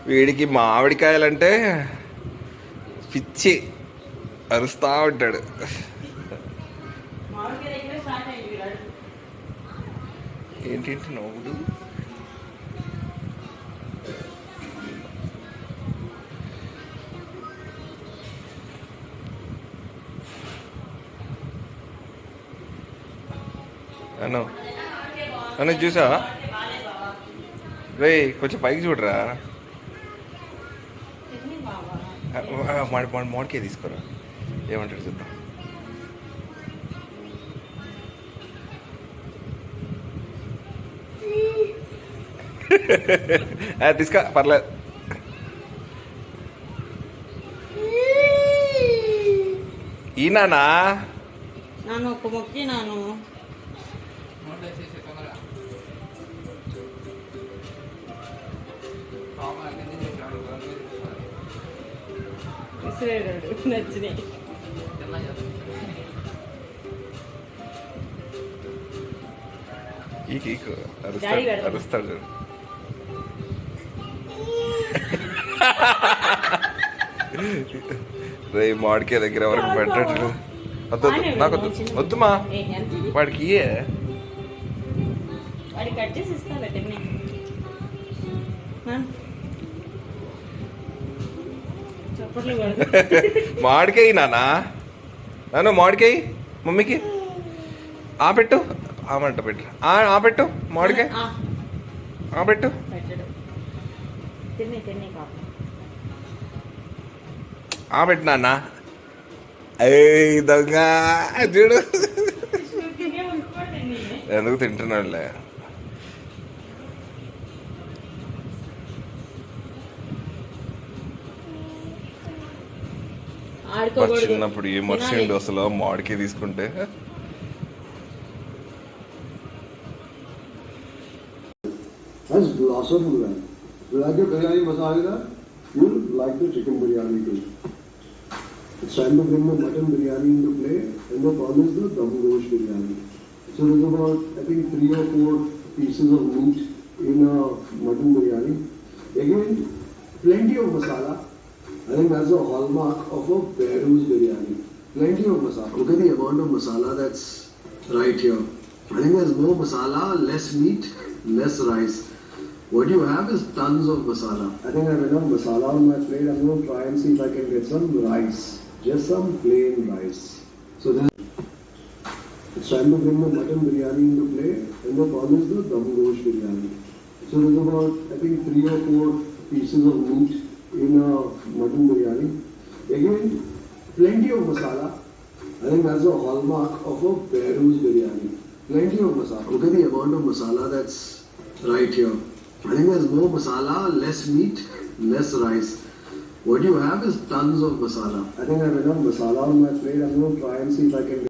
వీడికి మామిడికాయలంటే పిచ్చి, అరుస్తా ఉంటాడు. ఏంటంటే నవ్వుడు. అను అన్న చూసావా రే, కొంచెం పైకి చూడరా. మామిడికాయ తీసుకోరా, ఏమంటాడు చూద్దాం. తీసుకో, పర్లేదు. ఈనానా నాను ఒక మొక్కి నాను నచ్చినాయి. అరుస్తాడు. రే మామిడికాయ దగ్గర ఎవరికి పెట్టాడు. వద్దు, నాకు వద్దు, వద్దుమా వాడికి. మామిడికాయ నానా, నాన్న మామిడికాయ మమ్మీకి ఆ పెట్టు, ఆమంట పెట్టు, ఆ పెట్టు మామిడికాయ, ఆ పెట్టు. ఆ పెట్టు నాన్న. దొంగ చూడు, ఎందుకు తింటున్నాడులే. చిన్నప్పుడు ఏ మర్చిండు అసలు మామిడికాయ తీసుకుంటే. It's time to bring the mutton biryani into play, and the call is the dum gosh biryani. So there's about, I think, 3 or 4 pieces of meat in a mutton biryani. Again, plenty of masala. I think that's the hallmark of a Behrouz biryani. Plenty of masala. Look at the amount of masala that's right here. I think there's more masala, less meat, less rice. What you have is tons of masala. I think I have enough masala on my plate. I'm going to try and see if I can get some rice. Just some plain rice. So then it's time to bring the mutton biryani into play, and the call is the dum gosh biryani. So there's about, I think, 3 or 4 pieces of meat in a mutton biryani. Again, plenty of masala. I think that's the hallmark of a Behrouz biryani. Plenty of masala. Look at the amount of masala that's right here. I think there's more masala, less meat, less rice. What you have is tons of masala. I think I have enough masala on my plate. I'm going to try and see if I can